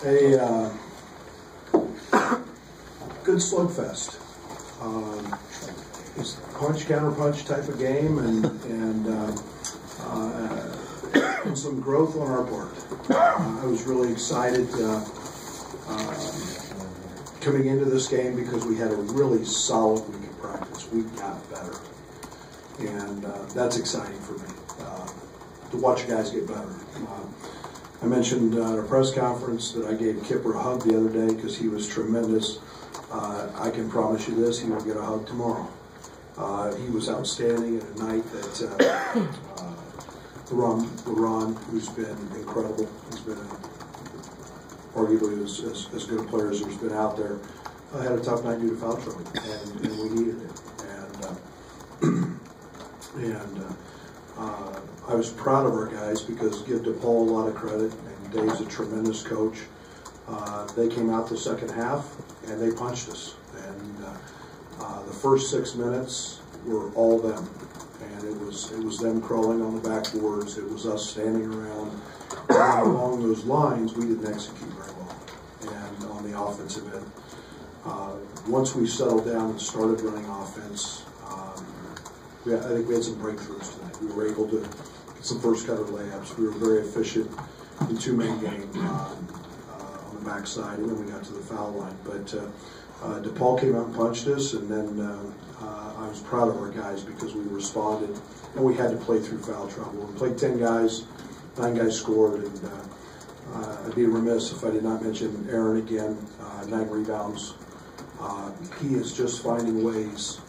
A good slugfest. It's a punch counter punch type of game, and some growth on our part. I was really excited coming into this game because we had a really solid week of practice. We got better, and that's exciting for me to watch guys get better. I mentioned at our press conference that I gave Kipper a hug the other day because he was tremendous. I can promise you this, he will get a hug tomorrow. He was outstanding at a night that Ron, who's been incredible, he's been arguably as good a player as there's been out there, had a tough night due to foul trouble, and we needed it. I was proud of our guys because give DePaul a lot of credit, and Dave's a tremendous coach. They came out the second half and they punched us, and the first 6 minutes were all them, and it was them crawling on the backboards. It was us standing around, and along those lines we didn't execute very well, and on the offensive end. Once we settled down and started running offense, I think we had some breakthroughs tonight. We were able to get some first cutter layups. We were very efficient in two-man game on the backside, and then we got to the foul line. But DePaul came out and punched us, and then I was proud of our guys because we responded, and we had to play through foul trouble. We played 10 guys, 9 guys scored, and I'd be remiss if I did not mention Aaron again, 9 rebounds. He is just finding ways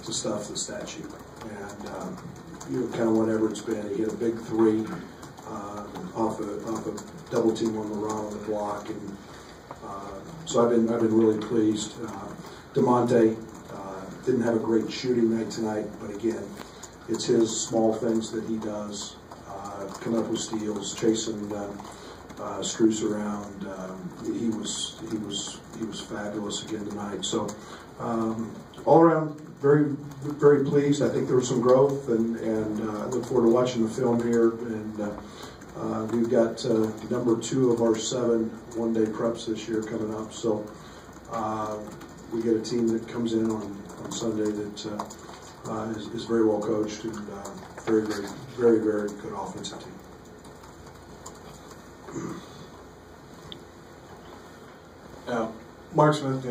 to stuff the stat sheet, and kind of whatever it's been. He hit a big 3 off a double team on the run on the block, and so I've been really pleased. DeMonte didn't have a great shooting night tonight, but again, it's his small things that he does, coming up with steals, chasing Struce around. He was fabulous again tonight. So all around, very, very pleased. I think there was some growth, and I look forward to watching the film here. And we've got number 2 of our 7 one-day preps this year coming up. So we get a team that comes in on Sunday that is very well coached and very, very, very, very good offensive team. Mark Smith,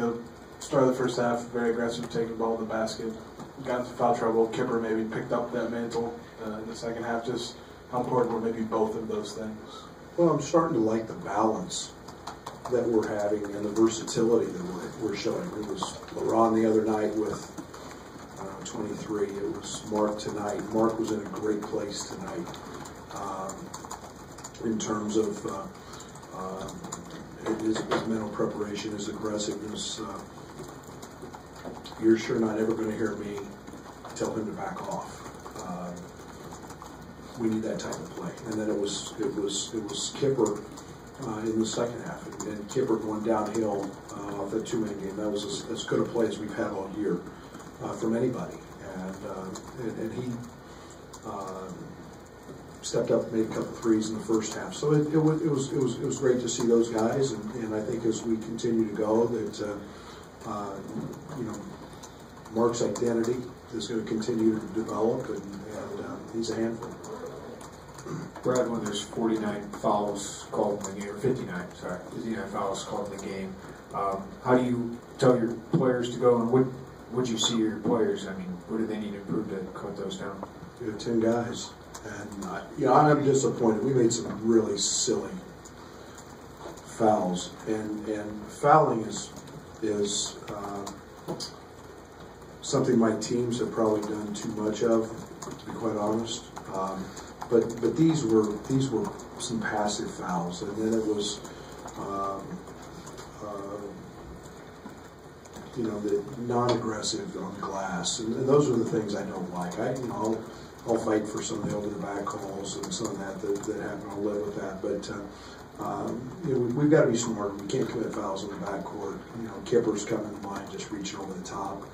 started the first half very aggressive, taking the ball to the basket, got into foul trouble. Kipper maybe picked up that mantle in the second half. Just how important were maybe both of those things? Well, I'm starting to like the balance that we're having and the versatility that we're showing. It was LaRon the other night with 23. It was Mark tonight. Mark was in a great place tonight in terms of his mental preparation, his aggressiveness. You're sure not ever going to hear me tell him to back off. We need that type of play. And then it was Kipper in the second half, and Kipper going downhill off that two-man game. That was as good a play as we've had all year from anybody. And he stepped up, made a couple threes in the first half. So it was great to see those guys, and I think as we continue to go, that Mark's identity is going to continue to develop, and he's a handful. Brad, when there's 49 fouls called in the game, or 59 fouls called in the game, how do you tell your players to go, and what would you see your players? I mean, what do they need to improve to cut those down? We have 10 guys, and I'm disappointed. We made some really silly fouls, and fouling is something my teams have probably done too much of, to be quite honest. But these were some passive fouls, and then it was the non-aggressive on glass, and those are the things I don't like. I'll fight for some of the over the back calls and some of that happen. I'll live with that, but we've got to be smarter. We can't commit fouls in the backcourt. Kipper's coming to mind, just reaching over the top.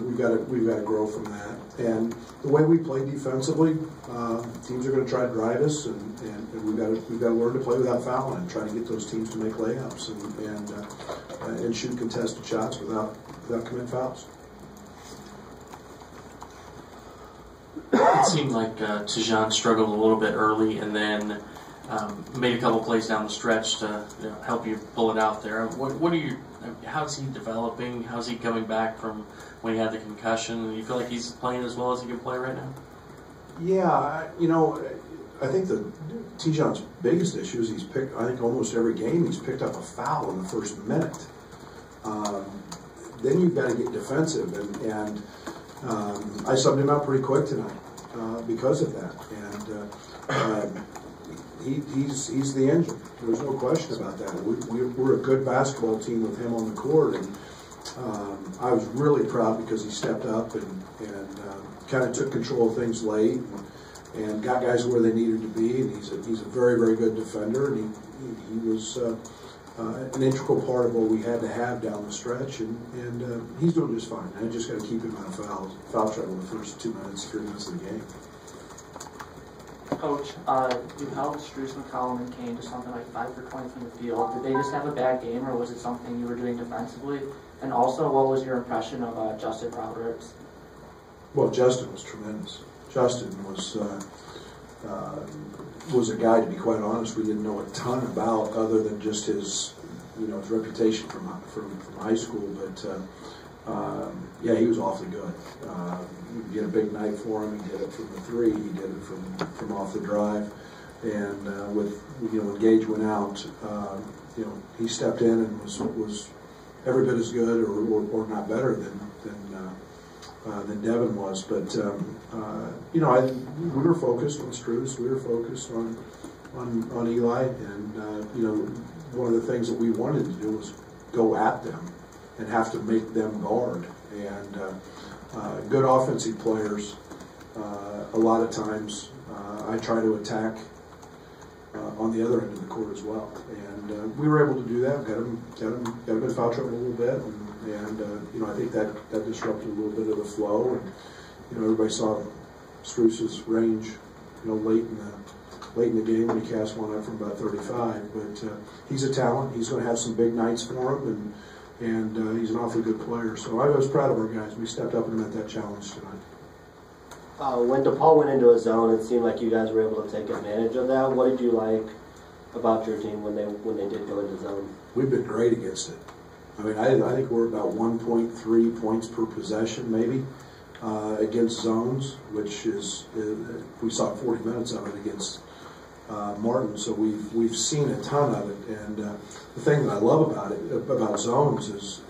we've got to grow from that. And the way we play defensively, teams are going to try to drive us, and we've got to learn to play without fouling and try to get those teams to make layups and shoot contested shots without committing fouls. It seemed like Tajan struggled a little bit early, and then made a couple plays down the stretch to help you pull it out there. What are you? How's he developing? How's he coming back from when he had the concussion? Do you feel like he's playing as well as he can play right now? Yeah, I think Tajan's biggest issue is he's picked. I think almost every game he's picked up a foul in the first minute. Then you've got to get defensive, and I subbed him out pretty quick tonight because of that. And he's the engine. There's no question about that. We're a good basketball team with him on the court, and I was really proud because he stepped up and kind of took control of things late and got guys where they needed to be. And he's a very, very good defender, and he was an integral part of what we had to have down the stretch, and he's doing just fine. I just got to keep him out of foul trouble the first 3 minutes of the game. Coach, you held Struce, McCollum, and Kane to something like 5 for 20 from the field. Did they just have a bad game, or was it something you were doing defensively? And also, what was your impression of Justin Roberts? Well, Justin was tremendous. Justin was a guy, to be quite honest, we didn't know a ton about other than just his reputation from high school. But yeah, he was awfully good. You get a big night for him. He did it from the three. He did it from off the drive. And when Gage went out, he stepped in and was every bit as good or not better than Devin was. But we were focused on Struce. We were focused on Eli, and one of the things that we wanted to do was go at them and have to make them guard. And good offensive players, a lot of times I try to attack on the other end of the court as well. And we were able to do that, got him in foul trouble a little bit, and I think that disrupted a little bit of the flow. And everybody saw Struce's range, late in the game when he cast one up from about 35. But he's a talent. He's going to have some big nights for him, and he's an awfully good player. So I was proud of our guys. We stepped up and met that challenge tonight. When DePaul went into a zone, it seemed like you guys were able to take advantage of that. What did you like about your team when they did go into zone? We've been great against it. I mean, I think we're about 1.3 points per possession, maybe, against zones, which is we saw 40 minutes of it against Martin. So we've seen a ton of it. And the thing that I love about zones is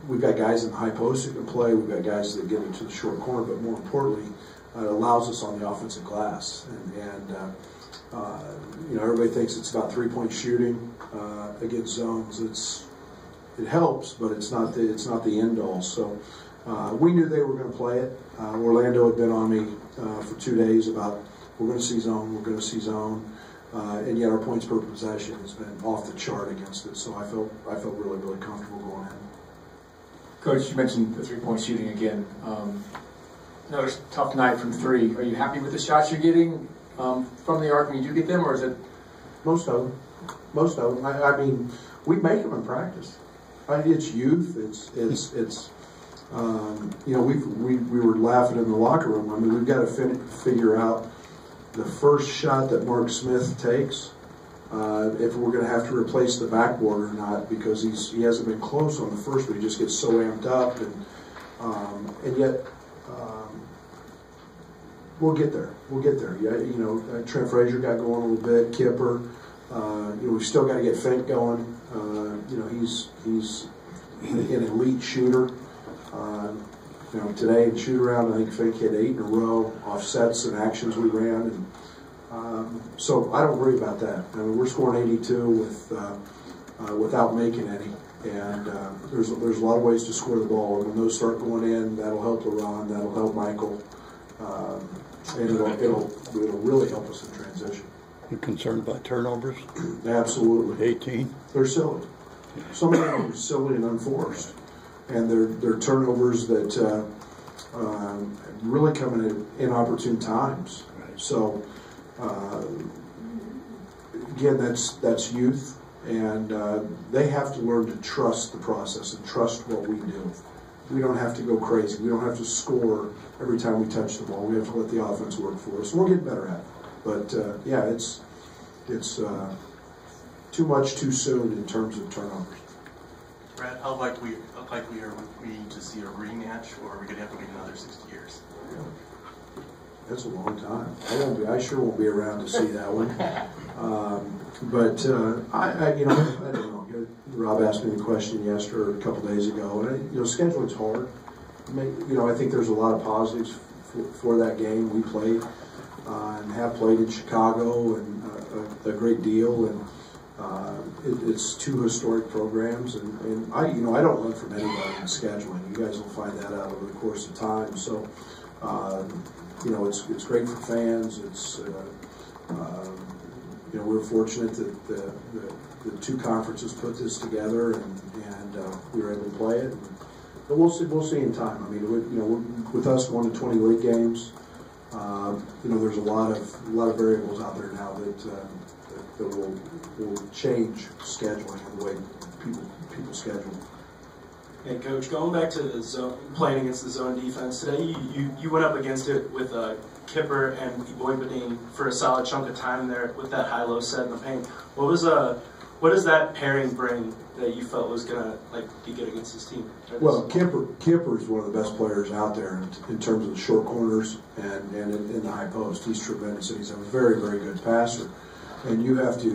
we've got guys in the high post that can play. We've got guys that get into the short corner, but more importantly, it allows us on the offensive glass. And everybody thinks it's about 3-point shooting against zones. It helps, but it's not the end all. So we knew they were going to play it. Orlando had been on me for 2 days about we're going to see zone, and yet our points per possession has been off the chart against it. So I felt really, really comfortable going in. Coach, you mentioned the 3-point shooting again. Another tough night from three. Are you happy with the shots you're getting from the arc when you do get them, or is it? Most of them. I mean, we make them in practice. It's youth. We were laughing in the locker room. I mean, we've got to figure out the first shot that Mark Smith takes, if we're going to have to replace the backboard or not, because he hasn't been close on the first one. He just gets so amped up, and yet we'll get there. Yeah, Trent Frazier got going a little bit. Kipper, we've still got to get Fink going. He's an elite shooter. Today in shoot around, I think Fink hit 8 in a row off sets and actions we ran, and so I don't worry about that. I mean, we're scoring 82 without making any, and there's a lot of ways to score the ball. And when those start going in, that'll help LeRon, that'll help Michael, and it'll really help us in transition. You're concerned by turnovers? Absolutely. 18. They're silly. Some of them are silly and unforced. and their turnovers that really come in at inopportune times. So again, that's youth, and they have to learn to trust the process and trust what we do. We don't have to go crazy. We don't have to score every time we touch the ball. We have to let the offense work for us. We'll get better at it. But yeah, it's too much too soon in terms of turnovers. Brad, how likely are we to see a rematch, or are we going to have to wait another 60 years? That's a long time. I sure won't be around to see that one. But I don't know. Rob asked me the question yesterday or a couple days ago, and scheduling's hard. I think there's a lot of positives for that game. We played and have played in Chicago and a great deal, and it's two historic programs. And I don't run from anybody in scheduling. You guys will find that out over the course of time. So. It's great for fans. We're fortunate that the two conferences put this together, and we were able to play it. But we'll see in time. I mean, with us going to 20 league games, there's a lot of variables out there now that will change scheduling and the way people schedule. Hey, Coach, going back to the zone, playing against the zone defense today, you went up against it with Kipper and Boy Badine for a solid chunk of time there with that high-low set in the paint. What does that pairing bring that you felt was gonna be good against this team? Well, Kipper is one of the best players out there in terms of the short corners and in the high post. He's tremendous, and he's a very, very good passer. And you have to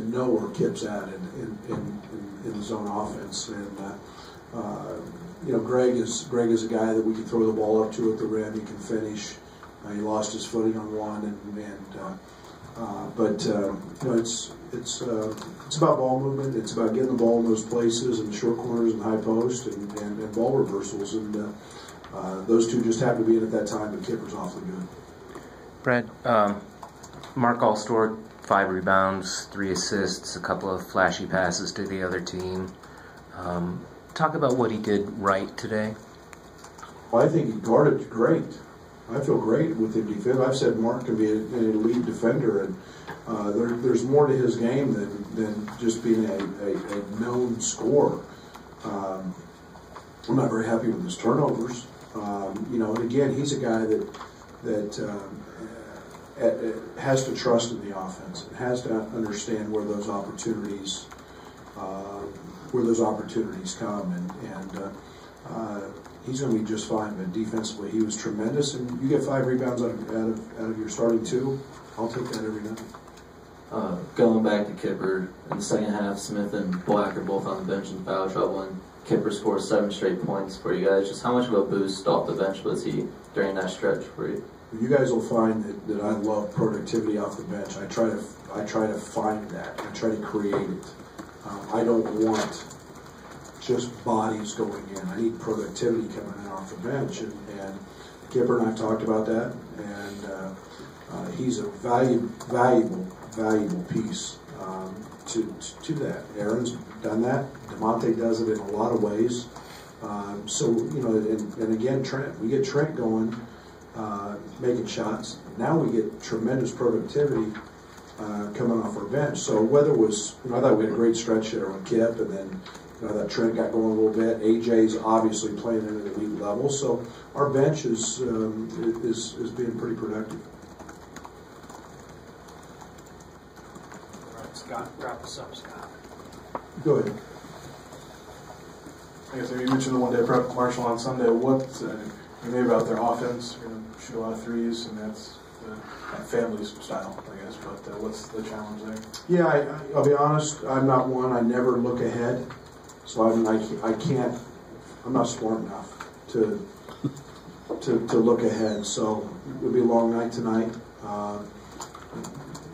know where Kip's at in the zone offense, and Greg is a guy that we can throw the ball up to at the rim. He can finish. He lost his footing on one, but it's about ball movement. It's about getting the ball in those places and the short corners and high post and ball reversals, and those two just happened to be in at that time. But Kipper's awfully good. Brad, Mark Allstor, 5 rebounds, 3 assists, a couple of flashy passes to the other team. Talk about what he did right today. Well, I think he guarded great. I feel great with him defense. I've said Mark can be an elite defender, and there's more to his game than just being a known scorer. I'm not very happy with his turnovers. And again, he's a guy that has to trust in the offense and has to understand where those opportunities come, and he's going to be just fine. But defensively, he was tremendous, and you get 5 rebounds out of your starting 2. I'll take that every night. Going back to Kipper, in the second half, Smith and Black are both on the bench in foul trouble, and Kipper scores 7 straight points for you guys. Just how much of a boost off the bench was he during that stretch for you? You guys will find that I love productivity off the bench. I try to find that. I try to create it. I don't want just bodies going in. I need productivity coming in off the bench, and Kipper and I talked about that, and he's a valuable piece to that. Aaron's done that. DeMonte does it in a lot of ways. And again, Trent. We get Trent going, making shots. Now we get tremendous productivity coming off our bench. So whether it was, I thought we had a great stretch there on Kip, and then that Trent got going a little bit. AJ's obviously playing at an elite level. So our bench is being pretty productive. All right, Scott, wrap us up, Scott. Go ahead. I guess you mentioned the one-day prep Marshall on Sunday. What maybe about their offense? You're going to shoot a lot of threes, and that's family style, I guess. But what's the challenge there? Yeah, I'll be honest. I'm not one. I never look ahead, so I can't. I'm not smart enough to look ahead. So it'll be a long night tonight.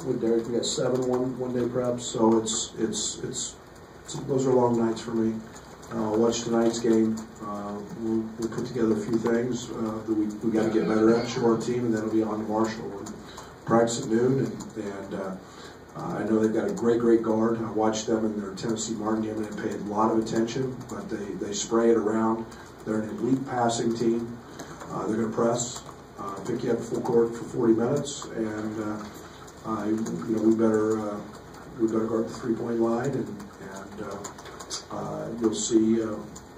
With Derek, we got 7 one-day preps, so it's those are long nights for me. Watch tonight's game. We'll put together a few things that we got to get better at, show our team, and then it'll be on to Marshall. And practice at noon, and I know they've got a great guard. I watched them in their Tennessee Martin game and they paid a lot of attention, but they spray it around. They're an elite passing team. They're going to press, pick you up full court for 40 minutes, and we better guard the 3-point line, and you'll see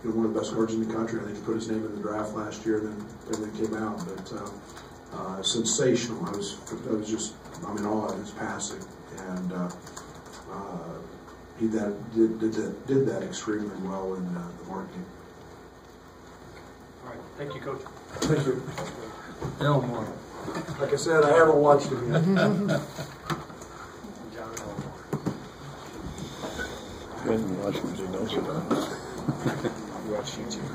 one of the best guards in the country. I think he put his name in the draft last year, then everything came out. But sensational. I'm in awe of his passing, and he did that extremely well in the Martin game. All right, thank you, Coach. Thank you. Elmore. Like I said, I haven't watched him yet. He hasn't watched him, he knows it. Watch YouTube.